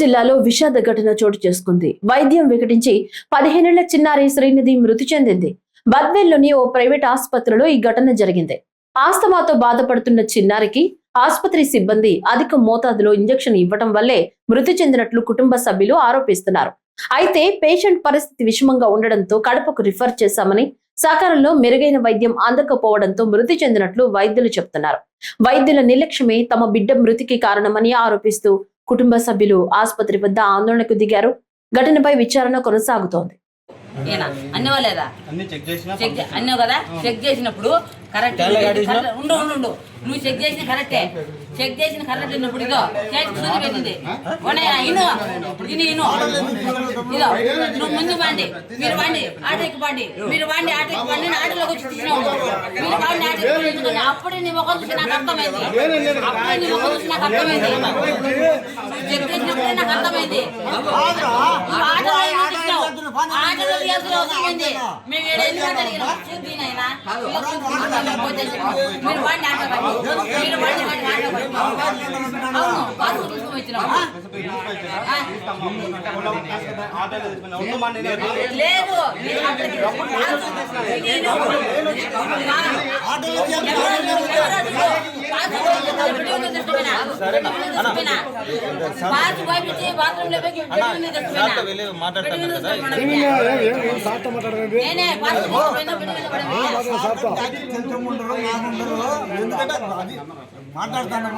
జిల్లాలో విషాద ఘటన చోటు చేసుకుంది. వైద్యం వికటించి 15 ఏళ్ల చిన్నారి శ్రీనిధి మృతి చెందింది. బద్వేల్లోని ఓ ప్రైవేట్ ఆసుపత్రిలో ఈ ఘటన జరిగింది. ఆస్తమాతో బాధపడుతున్న చిన్నారికి ఆసుపత్రి సిబ్బంది అధిక మోతాదులో ఇంజెక్షన్ ఇవ్వడం వల్లే మృతి చెందినట్లు కుటుంబ సభ్యులు ఆరోపిస్తున్నారు. అయితే పేషెంట్ పరిస్థితి విషమంగా ఉండడంతో కడపకు రిఫర్ చేశామని, సకాలంలో మెరుగైన వైద్యం అందకపోవడంతో మృతి చెందినట్లు వైద్యులు చెబుతున్నారు. వైద్యుల నిర్లక్ష్యమే తమ బిడ్డ మృతికి కారణమని ఆరోపిస్తూ కుటుంబ సభ్యులు ఆసుపత్రి వద్ద ఆందోళనకు దిగారు. ఘటనపై విచారణ కొనసాగుతోంది. అన్నావు కదా, చెక్ చేసినప్పుడు కరెక్ట్ ఉండు నువ్వు చెక్ చేసిన కరెక్టే, చెక్ చేసిన కరెక్ట్ అయినప్పుడు ఇదో పెట్టింది ఇదో నువ్వు ముందు పండి, మీరు పండి ఆటోకి పండి, మీరు పండి ఆటోకి పండి ఆటోలోకి వచ్చి తీసినావు, మీరు పండి ఆటోకి. అప్పుడే నీ ముఖం చూసి నాకు అర్థమైంది, అప్పుడే నీ ముఖం చూసి నాకు అర్థమైంది, చెక్ చేసినప్పుడే నాకు అర్థమైంది. ఆటోలో తీయాల్సిన అవసరం ఉంది. మేము ఎందుకంటే అడిగినాం చూద్దీనైనా మీరు వాడిని ఆట మీరు వాడిని ఆట అవును పాస్ తీసుకుని వచ్చినాం. లేదు పాస్ పోయిపించి బాత్రూమ్ లో నేనే మాట్లాడతాను.